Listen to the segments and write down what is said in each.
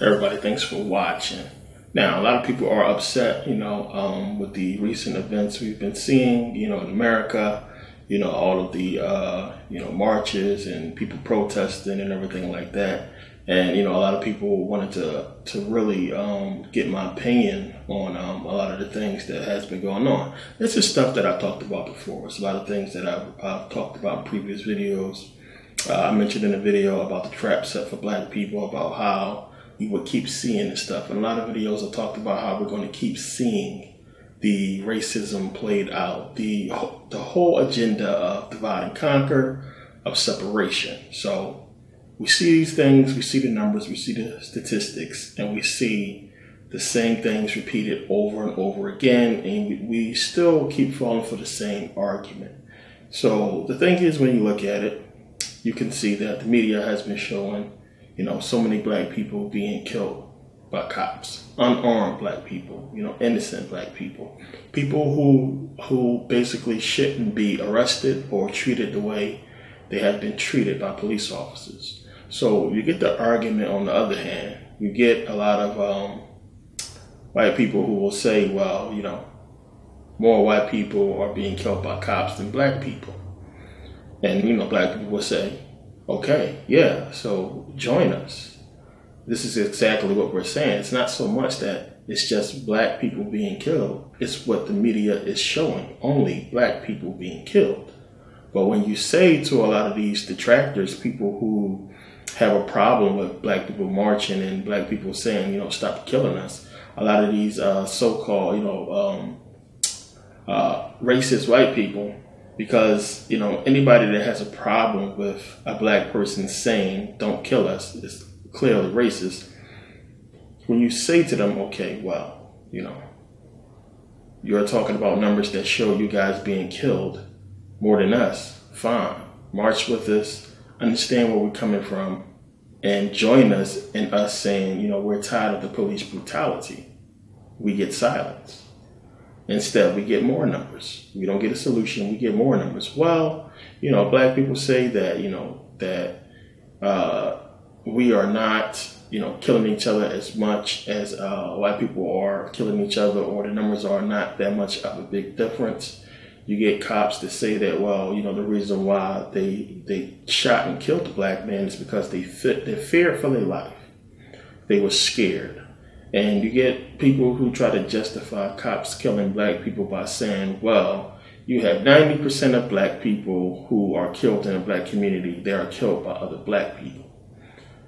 Everybody, thanks for watching. Now, a lot of people are upset, with the recent events we've been seeing, in America, all of the, marches and people protesting and everything like that. And, a lot of people wanted to really get my opinion on a lot of the things that has been going on. This is stuff that I talked about before. It's a lot of things that I've talked about in previous videos. I mentioned in a video about the trap set for black people, about how we would keep seeing this stuff. In a lot of videos, I talked about how we're going to keep seeing the racism played out, the whole agenda of divide and conquer, of separation. So we see these things, we see the numbers, we see the statistics, and we see the same things repeated over and over again, and we still keep falling for the same argument. So the thing is, when you look at it, you can see that the media has been showing so many black people being killed by cops, unarmed black people, innocent black people, people who basically shouldn't be arrested or treated the way they have been treated by police officers. So you get the argument. On the other hand, you get a lot of white people who will say, well, more white people are being killed by cops than black people. And, black people will say, okay, yeah, so join us. This is exactly what we're saying. It's not so much that it's just black people being killed. It's what the media is showing, only black people being killed. But when you say to a lot of these detractors, people who have a problem with black people marching and black people saying, stop killing us, a lot of these so-called, racist white people, because, anybody that has a problem with a black person saying, don't kill us, is clearly racist. When you say to them, okay, well, you're talking about numbers that show you guys being killed more than us, fine. March with us, understand where we're coming from, and join us in us saying, we're tired of the police brutality. We get silence. Instead, we get more numbers. We don't get a solution. We get more numbers. Well, black people say that, that we are not, killing each other as much as white people are killing each other, or the numbers are not that much of a big difference. You get cops that say that, well, the reason why they shot and killed the black man is because they feared for their life. They were scared. And you get people who try to justify cops killing black people by saying, well, you have 90% of black people who are killed in the black community, they are killed by other black people.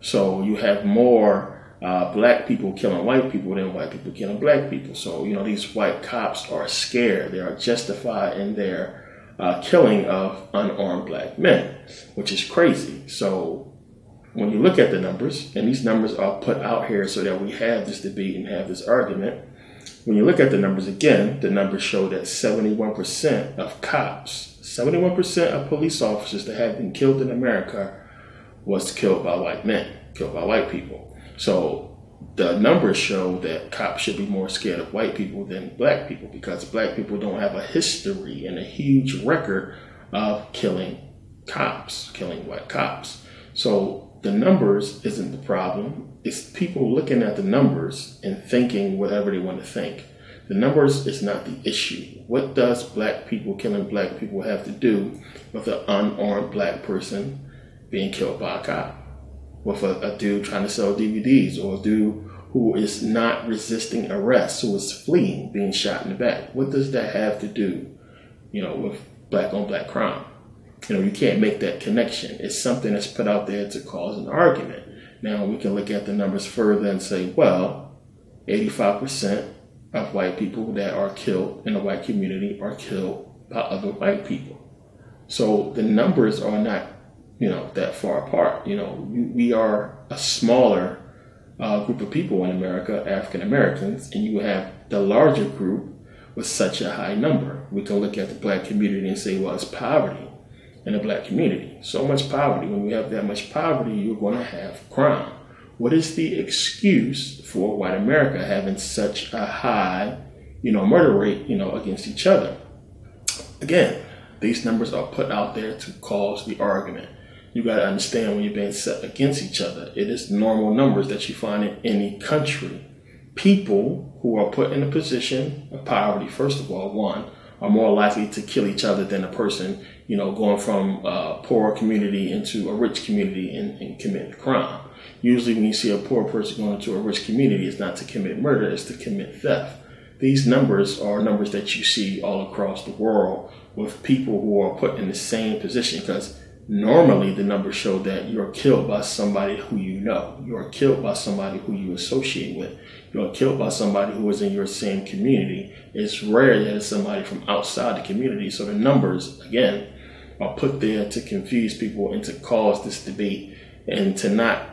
So you have more black people killing white people than white people killing black people. So, these white cops are scared. They are justified in their killing of unarmed black men, which is crazy. So when you look at the numbers, and these numbers are put out here so that we have this debate and have this argument, when you look at the numbers again, the numbers show that 71% of cops, 71% of police officers that have been killed in America was killed by white men, killed by white people. So the numbers show that cops should be more scared of white people than black people, because black people don't have a history and a huge record of killing cops, killing white cops. So the numbers isn't the problem. It's people looking at the numbers and thinking whatever they want to think. The numbers is not the issue. What does black people killing black people have to do with an unarmed black person being killed by a cop? With a dude trying to sell DVDs, or a dude who is not resisting arrest, who is fleeing, being shot in the back? What does that have to do, with black on black crime? You can't make that connection. It's something that's put out there to cause an argument. Now we can look at the numbers further and say, well, 85% of white people that are killed in the white community are killed by other white people. So the numbers are not, that far apart. We are a smaller group of people in America, African Americans, and you have the larger group with such a high number. We can look at the black community and say, well, it's poverty in the black community. So much poverty. When you have that much poverty, you're going to have crime. What is the excuse for white America having such a high, murder rate, against each other? Again, these numbers are put out there to cause the argument. you got to understand when you're being set against each other, it is normal numbers that you find in any country. People who are put in a position of poverty, first of all, one, are more likely to kill each other than a person, going from a poor community into a rich community and commit a crime. Usually when you see a poor person going into a rich community, it's not to commit murder, it's to commit theft. These numbers are numbers that you see all across the world with people who are put in the same position, because normally the numbers show that you're killed by somebody who you know. You're killed by somebody who you associate with. You're killed by somebody who is in your same community. It's rare that it's somebody from outside the community. So the numbers, again, are put there to confuse people and to cause this debate and to not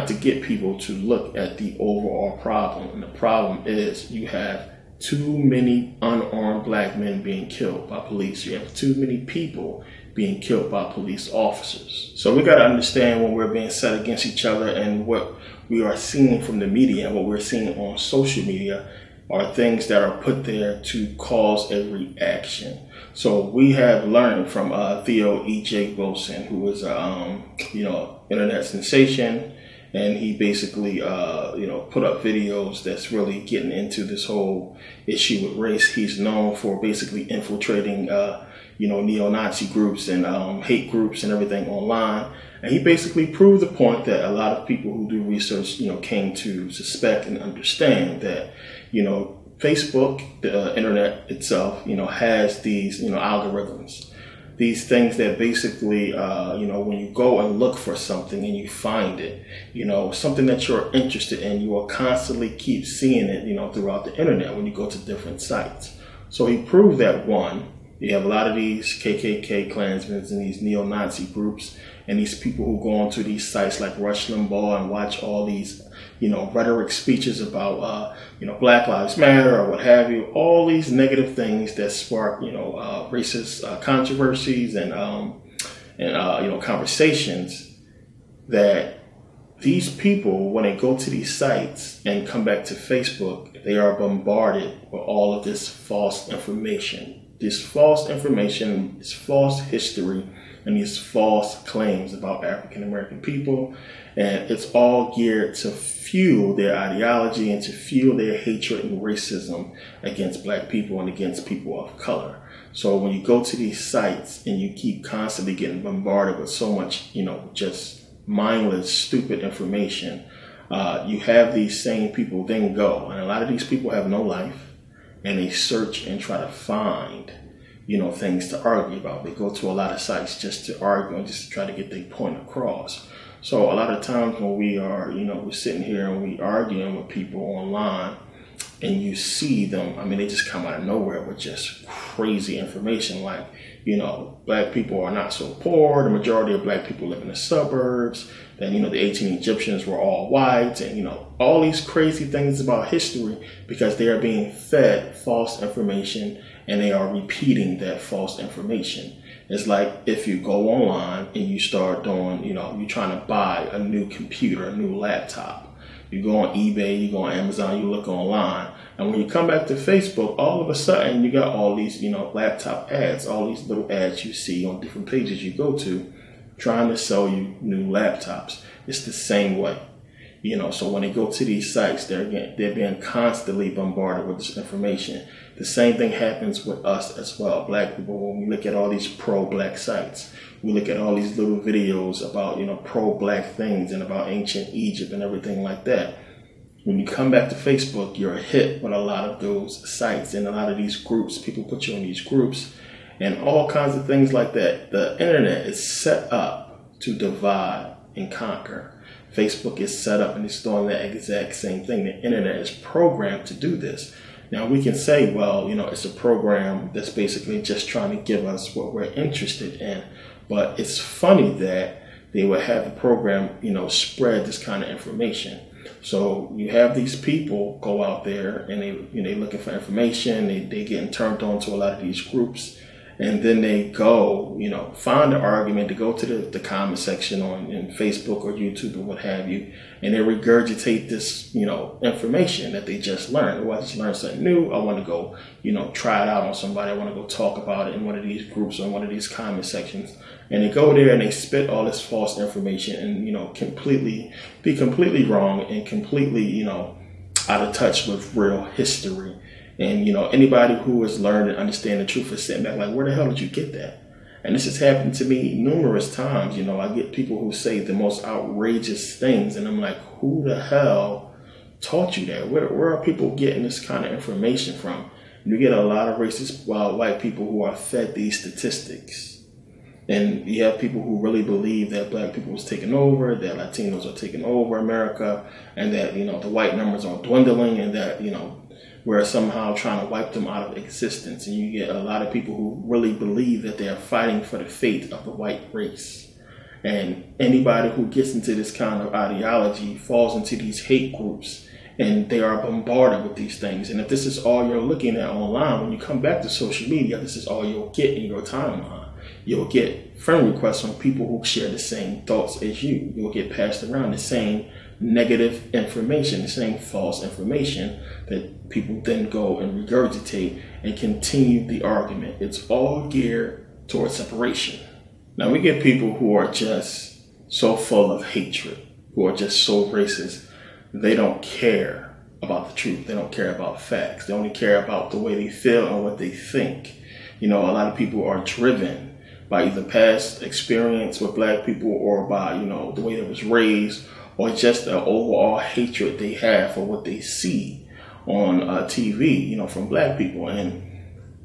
to get people to look at the overall problem. And the problem is you have too many unarmed black men being killed by police. You have too many people being killed by police officers. So we got to understand when we're being set against each other, and what we are seeing from the media and what we're seeing on social media are things that are put there to cause a reaction. So we have learned from Theo E.J. Wilson, who is a internet sensation, and he basically put up videos that's really getting into this whole issue with race. He's known for basically infiltrating neo-Nazi groups and hate groups and everything online. And he basically proved the point that a lot of people who do research, came to suspect and understand that, Facebook, the internet itself, has these, algorithms, these things that basically, when you go and look for something and you find it, something that you're interested in, you will constantly keep seeing it, throughout the internet when you go to different sites. So he proved that, one, you have a lot of these KKK Klansmen and these neo-Nazi groups and these people who go onto these sites like Rush Limbaugh and watch all these, rhetoric speeches about, Black Lives Matter or what have you, all these negative things that spark, racist controversies and conversations, that these people, when they go to these sites and come back to Facebook, they are bombarded with all of this false information. This false information, this false history, and these false claims about African American people. And it's all geared to fuel their ideology and to fuel their hatred and racism against black people and against people of color. So when you go to these sites and you keep constantly getting bombarded with so much, just mindless, stupid information, you have these same people then go. And a lot of these people have no life. And they search and try to find, things to argue about. They go to a lot of sites just to argue and just to try to get their point across. So a lot of times when we are, we're sitting here and we arguing with people online, and you see them, they just come out of nowhere with just crazy information like, black people are not so poor. The majority of black people live in the suburbs. Then, the ancient Egyptians were all white, and, all these crazy things about history, because they are being fed false information and they are repeating that false information. It's like if you go online and you start doing, you're trying to buy a new computer, a new laptop. You go on eBay, you go on Amazon, you look online. And when you come back to Facebook, all of a sudden you got all these, laptop ads, all these little ads you see on different pages you go to, trying to sell you new laptops. It's the same way. So when they go to these sites, they're being constantly bombarded with this information. The same thing happens with us as well, black people. When we look at all these pro-black sites, we look at all these little videos about, pro-black things and about ancient Egypt and everything like that. When you come back to Facebook, you're hit with a lot of those sites and a lot of these groups. People put you in these groups and all kinds of things like that. The internet is set up to divide and conquer. Facebook is set up and it's doing the exact same thing. The internet is programmed to do this. Now we can say, well, it's a program that's basically just trying to give us what we're interested in. But it's funny that they would have the program, spread this kind of information. So you have these people go out there and they looking for information. They getting turned on to a lot of these groups. And then they go, find an argument, to go to the comment section in Facebook or YouTube or what have you, and they regurgitate this, information that they just learned. Or I just learned something new. I want to go, try it out on somebody. I want to go talk about it in one of these groups or in one of these comment sections. And they go there and they spit all this false information and, be completely wrong and completely, out of touch with real history. And, anybody who has learned and understand the truth is sitting back like, where the hell did you get that? And this has happened to me numerous times. I get people who say the most outrageous things. And I'm like, who the hell taught you that? Where are people getting this kind of information from? And you get a lot of racist white people who are fed these statistics. And you have people who really believe that black people was taking over, that Latinos are taking over America, and that, the white numbers are dwindling, and that, we're somehow trying to wipe them out of existence. And you get a lot of people who really believe that they are fighting for the fate of the white race. And anybody who gets into this kind of ideology falls into these hate groups, and they are bombarded with these things. And if this is all you're looking at online, when you come back to social media, this is all you'll get in your timeline. You'll get friend requests from people who share the same thoughts as you. You'll get passed around the same negative information, the same false information that people then go and regurgitate and continue the argument. It's all geared towards separation. Now we get people who are just so full of hatred, who are just so racist. They don't care about the truth. They don't care about facts. They only care about the way they feel and what they think. A lot of people are driven by either past experience with black people or by, the way they was raised, or just the overall hatred they have for what they see on TV, from black people. And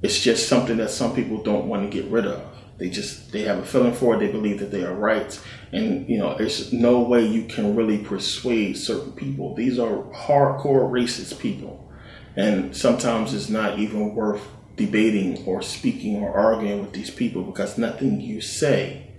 it's just something that some people don't want to get rid of. They have a feeling for it. They believe that they are right. And, there's no way you can really persuade certain people. These are hardcore racist people. And sometimes it's not even worth debating or speaking or arguing with these people, because nothing you say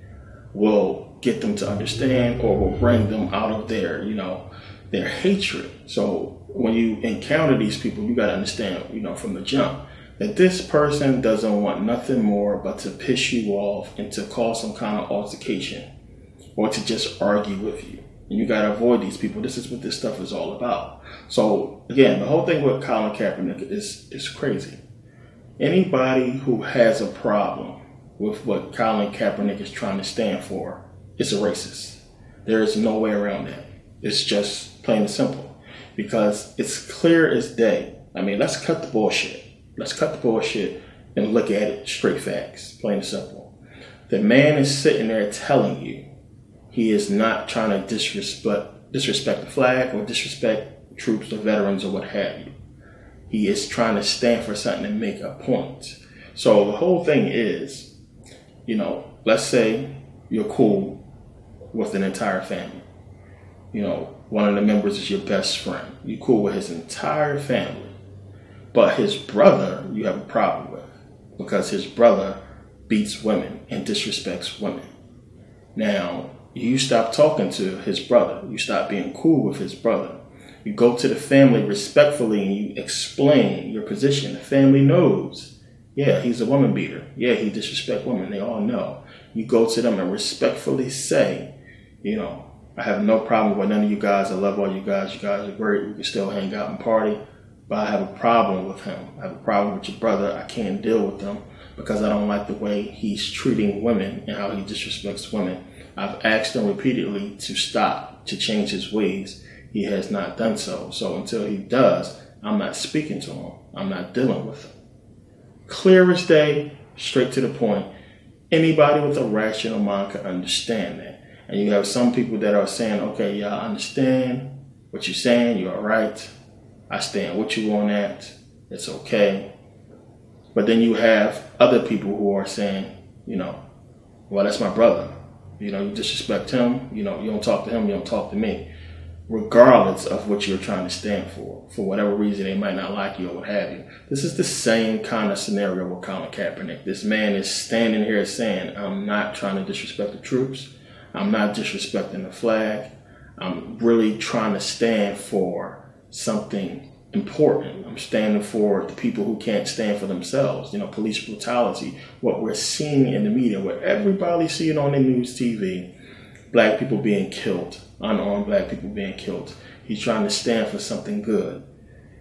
will get them to understand or will bring them out of their hatred. So when you encounter these people, you got to understand, from the jump, that this person doesn't want nothing more but to piss you off and to cause some kind of altercation or to just argue with you. And you got to avoid these people. This is what this stuff is all about. So again, the whole thing with Colin Kaepernick is crazy. Anybody who has a problem with what Colin Kaepernick is trying to stand for is a racist. There is no way around that. It's just plain and simple, because it's clear as day. I mean, let's cut the bullshit. Let's cut the bullshit and look at it straight facts, plain and simple. The man is sitting there telling you he is not trying to disrespect the flag or disrespect troops or veterans or what have you. He is trying to stand for something and make a point. So the whole thing is, let's say you're cool with an entire family. One of the members is your best friend. You're cool with his entire family. But his brother, you have a problem with, because his brother beats women and disrespects women. Now, you stop talking to his brother. You stop being cool with his brother. You go to the family respectfully and you explain your position. The family knows, yeah, he's a woman beater. Yeah, he disrespects women. They all know. You go to them and respectfully say, I have no problem with none of you guys. I love all you guys. You guys are great. We can still hang out and party. But I have a problem with him. I have a problem with your brother. I can't deal with him because I don't like the way he's treating women and how he disrespects women. I've asked him repeatedly to stop, to change his ways. He has not done so. So until he does, I'm not speaking to him. I'm not dealing with him. Clear as day, straight to the point. Anybody with a rational mind can understand that. And you have some people that are saying, okay, yeah, I understand what you're saying. You're all right. I stand with you on that. It's okay. But then you have other people who are saying, well, that's my brother. You disrespect him. You don't talk to him. You don't talk to me. Regardless of what you're trying to stand for whatever reason, they might not like you or what have you. This is the same kind of scenario with Colin Kaepernick. This man is standing here saying, I'm not trying to disrespect the troops. I'm not disrespecting the flag. I'm really trying to stand for something important. I'm standing for the people who can't stand for themselves. Police brutality, what we're seeing in the media, what everybody's seeing on the news TV, black people being killed, unarmed black people being killed. He's trying to stand for something good.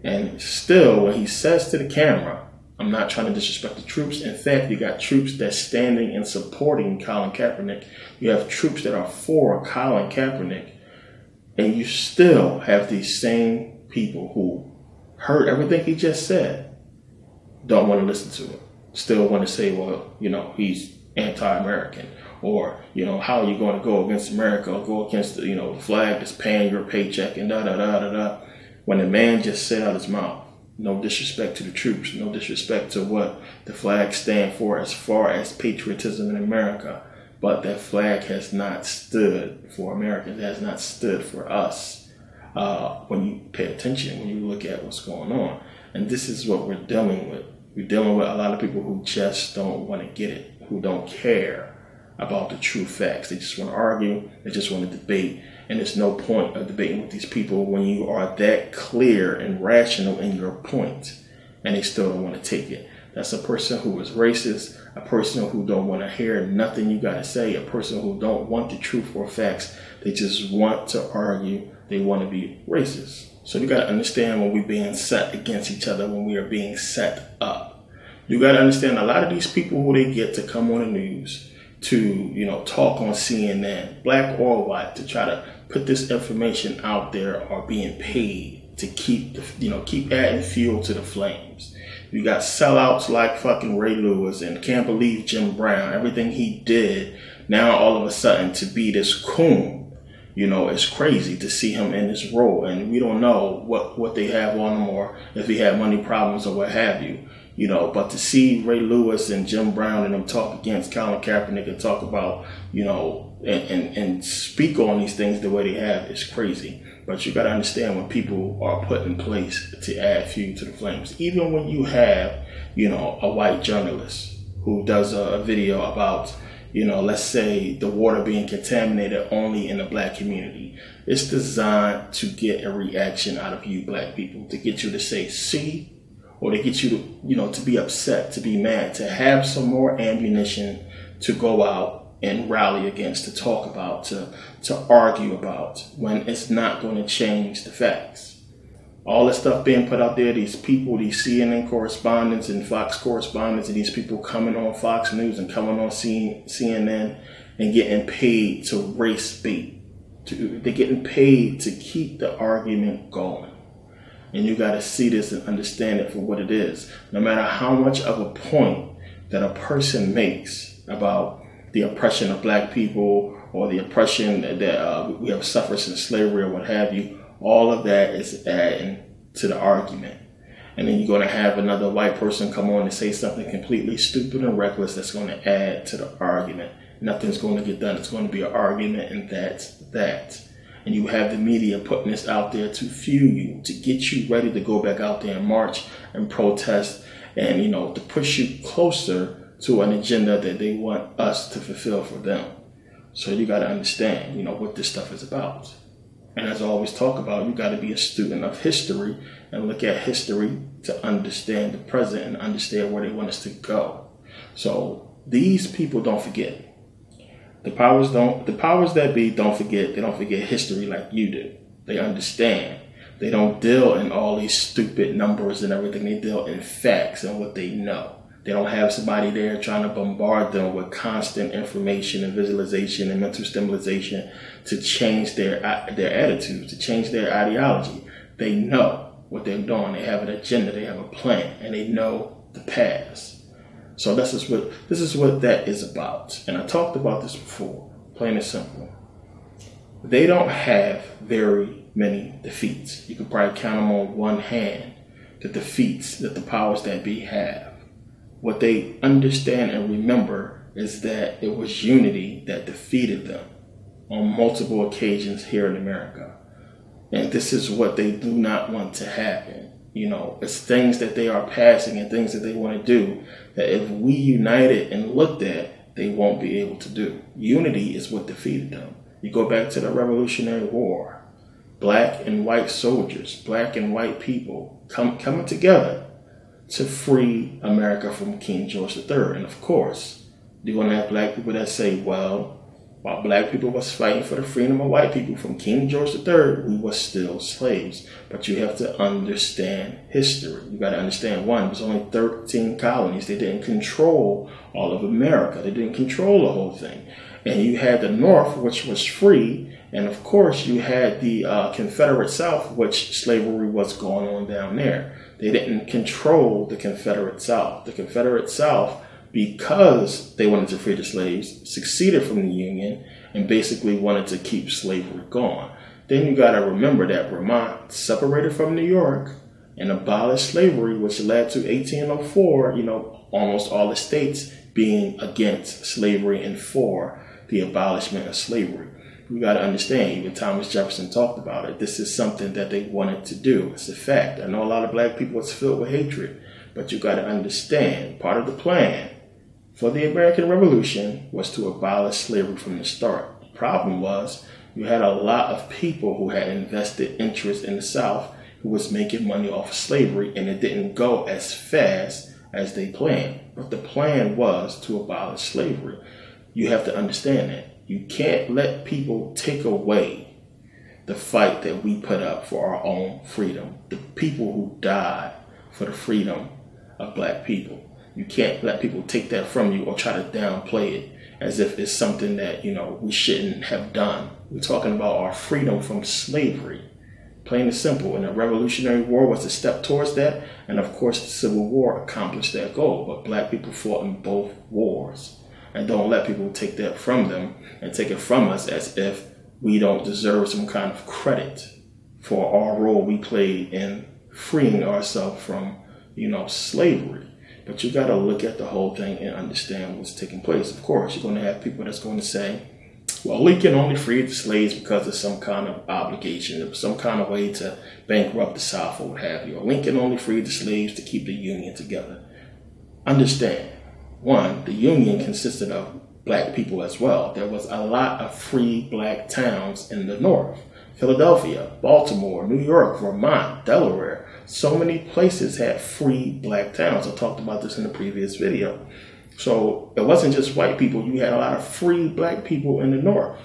And still, when he says to the camera, I'm not trying to disrespect the troops. In fact, you got troops that's standing and supporting Colin Kaepernick. You have troops that are for Colin Kaepernick. And you still have these same people who heard everything he just said, don't want to listen to it. Still want to say, well, he's anti-American. Or, how are you going to go against America or go against, the flag that's paying your paycheck and da-da-da-da-da. When the man just said out his mouth, no disrespect to the troops, no disrespect to what the flag stands for as far as patriotism in America. But that flag has not stood for Americans. It has not stood for us. When you pay attention, when you look at what's going on. And this is what we're dealing with. We're dealing with a lot of people who just don't want to get it, who don't care about the true facts. They just want to argue. They just want to debate. And there's no point of debating with these people when you are that clear and rational in your point, and they still don't want to take it. That's a person who is racist, a person who don't want to hear nothing you got to say, a person who don't want the truth or facts. They just want to argue. They want to be racist. So you got to understand when we're being set against each other, when we are being set up. You got to understand a lot of these people who they get to come on the news to, talk on CNN, black or white, to try to put this information out there are being paid to keep adding fuel to the flames. You got sellouts like fucking Ray Lewis and can't believe Jim Brown, everything he did. Now all of a sudden to be this coon, it's crazy to see him in this role, and we don't know what they have on him or if he had money problems or what have you. But to see Ray Lewis and Jim Brown and them talk against Colin Kaepernick and talk about, and speak on these things the way they have is crazy. But you got to understand when people are put in place to add fuel to the flames. Even when you have, a white journalist who does a video about, let's say the water being contaminated only in the black community. It's designed to get a reaction out of you black people, to get you to say, see, or to get you to, to be upset, to be mad, to have some more ammunition to go out and rally against, to talk about, to argue about, when it's not going to change the facts. All this stuff being put out there, these people, these CNN correspondents and Fox correspondents, and these people coming on Fox News and coming on CNN and getting paid to race bait. They're getting paid to keep the argument going. And you got to see this and understand it for what it is. No matter how much of a point that a person makes about the oppression of black people or the oppression that we have suffered since slavery or what have you, all of that is adding to the argument. And then you're going to have another white person come on and say something completely stupid and reckless that's going to add to the argument. Nothing's going to get done. It's going to be an argument, and that's that. And you have the media putting this out there to fuel you, to get you ready to go back out there and march and protest and, to push you closer to an agenda that they want us to fulfill for them. So you got to understand, what this stuff is about. And as I always talk about, you got to be a student of history and look at history to understand the present and understand where they want us to go. So these people don't forget. The powers that be don't forget. They don't forget history like you do. They understand. They don't deal in all these stupid numbers and everything. They deal in facts and what they know. They don't have somebody there trying to bombard them with constant information and visualization and mental stimulation to change their attitudes, to change their ideology. They know what they're doing. They have an agenda. They have a plan, and they know the past. So this is what that is about. And I talked about this before, plain and simple. They don't have very many defeats. You could probably count them on one hand, the defeats that the powers that be have. What they understand and remember is that it was unity that defeated them on multiple occasions here in America. And this is what they do not want to happen. It's things that they are passing and things that they want to do that if we united and looked at, they won't be able to do. Unity is what defeated them. You go back to the Revolutionary War. black and white soldiers, black and white people coming together to free America from King George III. And of course, you're going to have black people that say, well, while black people was fighting for the freedom of white people from King George III, we were still slaves. But you have to understand history. You got to understand, one, it was only 13 colonies. They didn't control all of America. They didn't control the whole thing. And you had the North, which was free. And of course, you had the Confederate South, which slavery was going on down there. They didn't control the Confederate South. The Confederate South, because they wanted to free the slaves, seceded from the Union and basically wanted to keep slavery going. Then you got to remember that Vermont separated from New York and abolished slavery, which led to 1804, almost all the states being against slavery and for the abolishment of slavery. You got to understand, even Thomas Jefferson talked about it. This is something that they wanted to do. It's a fact. I know a lot of black people was filled with hatred, but you got to understand, part of the plan for the American Revolution was to abolish slavery from the start. The problem was you had a lot of people who had invested interest in the South who was making money off of slavery, and it didn't go as fast as they planned. But the plan was to abolish slavery. You have to understand that. You can't let people take away the fight that we put up for our own freedom. The people who died for the freedom of black people. You can't let people take that from you or try to downplay it as if it's something that, we shouldn't have done. We're talking about our freedom from slavery. Plain and simple. And the Revolutionary War was a step towards that. And of course, the Civil War accomplished that goal. But black people fought in both wars. And don't let people take that from them and take it from us as if we don't deserve some kind of credit for our role we played in freeing ourselves from, slavery. But you got to look at the whole thing and understand what's taking place. Of course, you're going to have people that's going to say, well, Lincoln only freed the slaves because of some kind of obligation. It was some kind of way to bankrupt the South or what have you. Or Lincoln only freed the slaves to keep the Union together. Understand. One, the Union consisted of black people as well. There was a lot of free black towns in the North. Philadelphia, Baltimore, New York, Vermont, Delaware. So many places had free black towns. I talked about this in the previous video. So it wasn't just white people. You had a lot of free black people in the North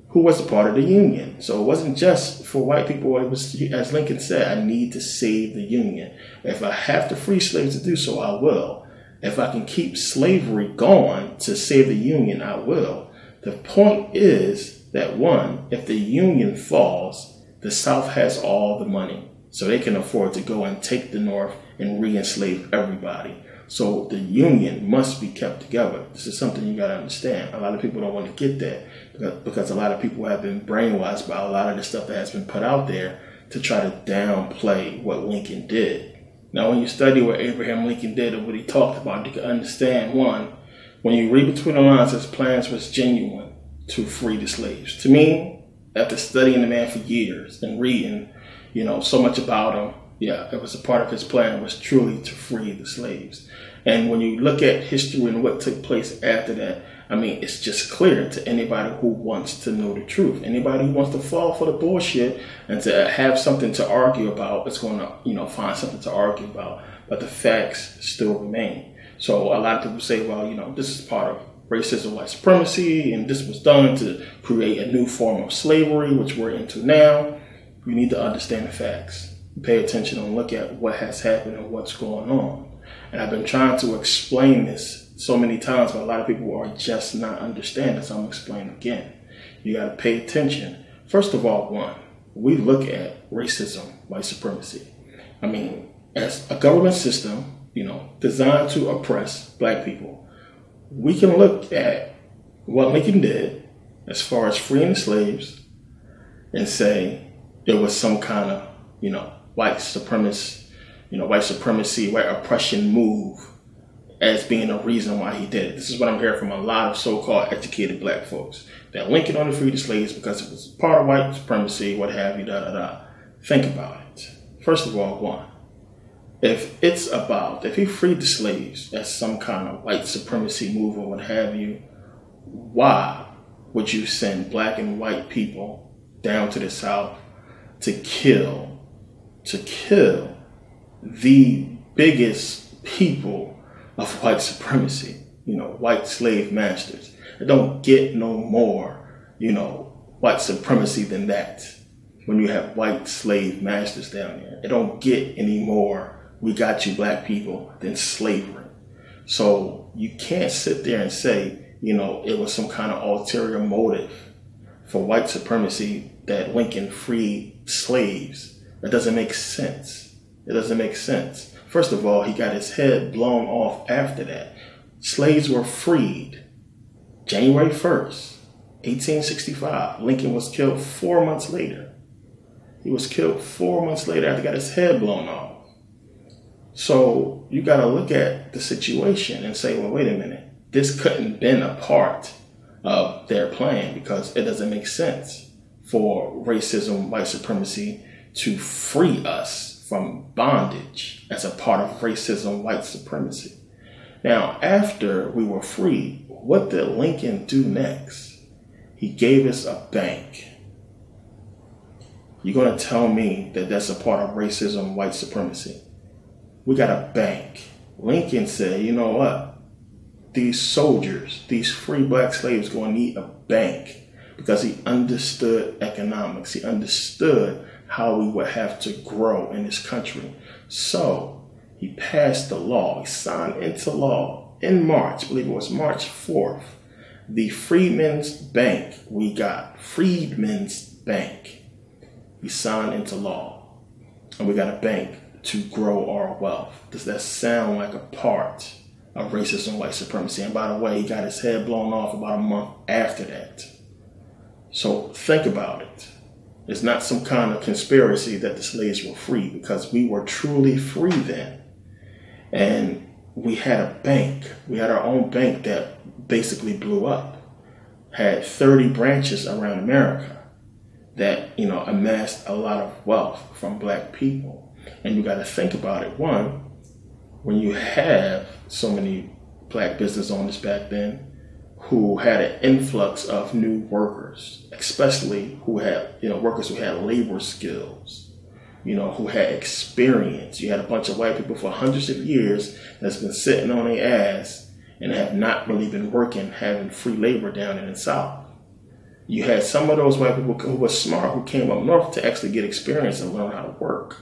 who was a part of the Union. So it wasn't just for white people. It was, as Lincoln said, I need to save the Union. If I have to free slaves to do so, I will. If I can keep slavery going to save the Union, I will. The point is that, one, if the Union falls, the South has all the money. So they can afford to go and take the North and re-enslave everybody. So the Union must be kept together. This is something you got to understand. A lot of people don't want to get that because a lot of people have been brainwashed by a lot of the stuff that has been put out there to try to downplay what Lincoln did. Now, when you study what Abraham Lincoln did and what he talked about, you can understand, one, when you read between the lines, his plans was genuine to free the slaves. To me, after studying the man for years and reading, so much about him, it was a part of his plan was truly to free the slaves. And when you look at history and what took place after that, it's just clear to anybody who wants to know the truth. Anybody who wants to fall for the bullshit and to have something to argue about is going to, find something to argue about. But the facts still remain. So a lot of people say, well, this is part of racism, white supremacy, and this was done to create a new form of slavery, which we're into now. You need to understand the facts. Pay attention and look at what has happened and what's going on. And I've been trying to explain this so many times, but a lot of people are just not understanding, so I'm explaining again. You got to pay attention. First of all, one, we look at racism, white supremacy. As a government system, designed to oppress black people, we can look at what Lincoln did as far as freeing slaves and say it was some kind of, white supremacy, white oppression move as being a reason why he did it. This is what I'm hearing from a lot of so-called educated black folks. That Lincoln only freed the slaves because it was part of white supremacy, what have you, Think about it. First of all, one, if he freed the slaves as some kind of white supremacy move or what have you, why would you send black and white people down to the South to kill the biggest people of white supremacy, white slave masters. It don't get no more, white supremacy than that. When you have white slave masters down there, it don't get any more "we got you black people" than slavery. So you can't sit there and say, it was some kind of ulterior motive for white supremacy that Lincoln freed slaves. That doesn't make sense. It doesn't make sense. First of all, he got his head blown off after that. Slaves were freed January 1st, 1865. Lincoln was killed 4 months later. He was killed 4 months later after he got his head blown off. So you got to look at the situation and say, well, wait a minute. This couldn't have been a part of their plan, because it doesn't make sense for racism, white supremacy to free us from bondage as a part of racism, white supremacy. Now, after we were free, what did Lincoln do next? He gave us a bank. You're going to tell me that that's a part of racism, white supremacy? We got a bank. Lincoln said, you know what? These soldiers, these free black slaves, are going to need a bank, because he understood economics. He understood how we would have to grow in this country. So he passed the law. He signed into law in March, I believe it was March 4th, the Freedmen's Bank. We got Freedmen's Bank. He signed into law, and we got a bank to grow our wealth. Does that sound like a part of racism, white supremacy? And by the way, he got his head blown off about a month after that. So think about it. It's not some kind of conspiracy that the slaves were free, because we were truly free then. And we had a bank. We had our own bank that basically blew up. Had 30 branches around America that, amassed a lot of wealth from black people. And you got to think about it. One, when you have so many black business owners back then who had an influx of new workers, especially who had, workers who had labor skills, who had experience. You had a bunch of white people for hundreds of years that's been sitting on their ass and have not really been working, having free labor down in the South. You had some of those white people who were smart, who came up north to actually get experience and learn how to work.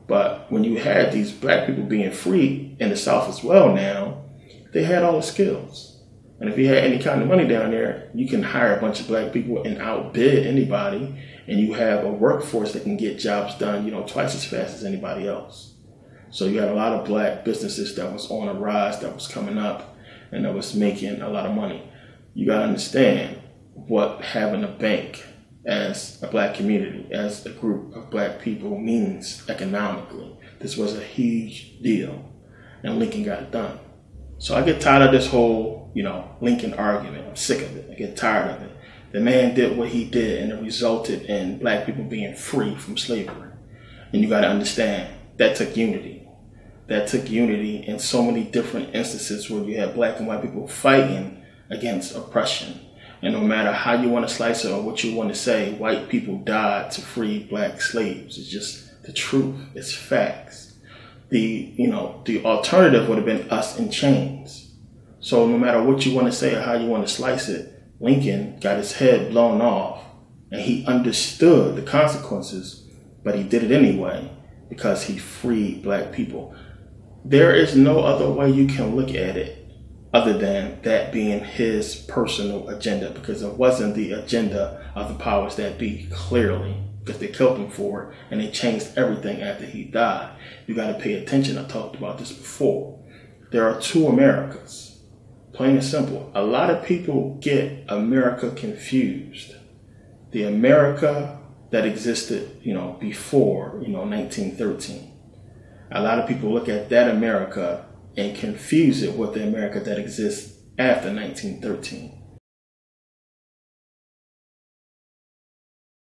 But when you had these black people being free in the South as well now, they had all the skills. And if you had any kind of money down there, you can hire a bunch of black people and outbid anybody, and you have a workforce that can get jobs done, twice as fast as anybody else. So you had a lot of black businesses that was on a rise, that was coming up, and that was making a lot of money. You got to understand what having a bank as a black community, as a group of black people, means economically. This was a huge deal, and Lincoln got it done. So I get tired of this whole, Lincoln argument. I'm sick of it. I get tired of it. The man did what he did, and it resulted in black people being free from slavery. And you got to understand, that took unity. That took unity in so many different instances where you had black and white people fighting against oppression. And no matter how you want to slice it or what you want to say, white people died to free black slaves. It's just the truth. It's facts. The alternative would have been us in chains. So no matter what you want to say or how you want to slice it, Lincoln got his head blown off, and he understood the consequences, but he did it anyway because he freed black people. There is no other way you can look at it other than that being his personal agenda, because it wasn't the agenda of the powers that be, clearly, because they killed him for it, and they changed everything after he died. You got to pay attention. I talked about this before. There are two Americas, plain and simple. A lot of people get America confused. The America that existed, before, 1913. A lot of people look at that America and confuse it with the America that exists after 1913.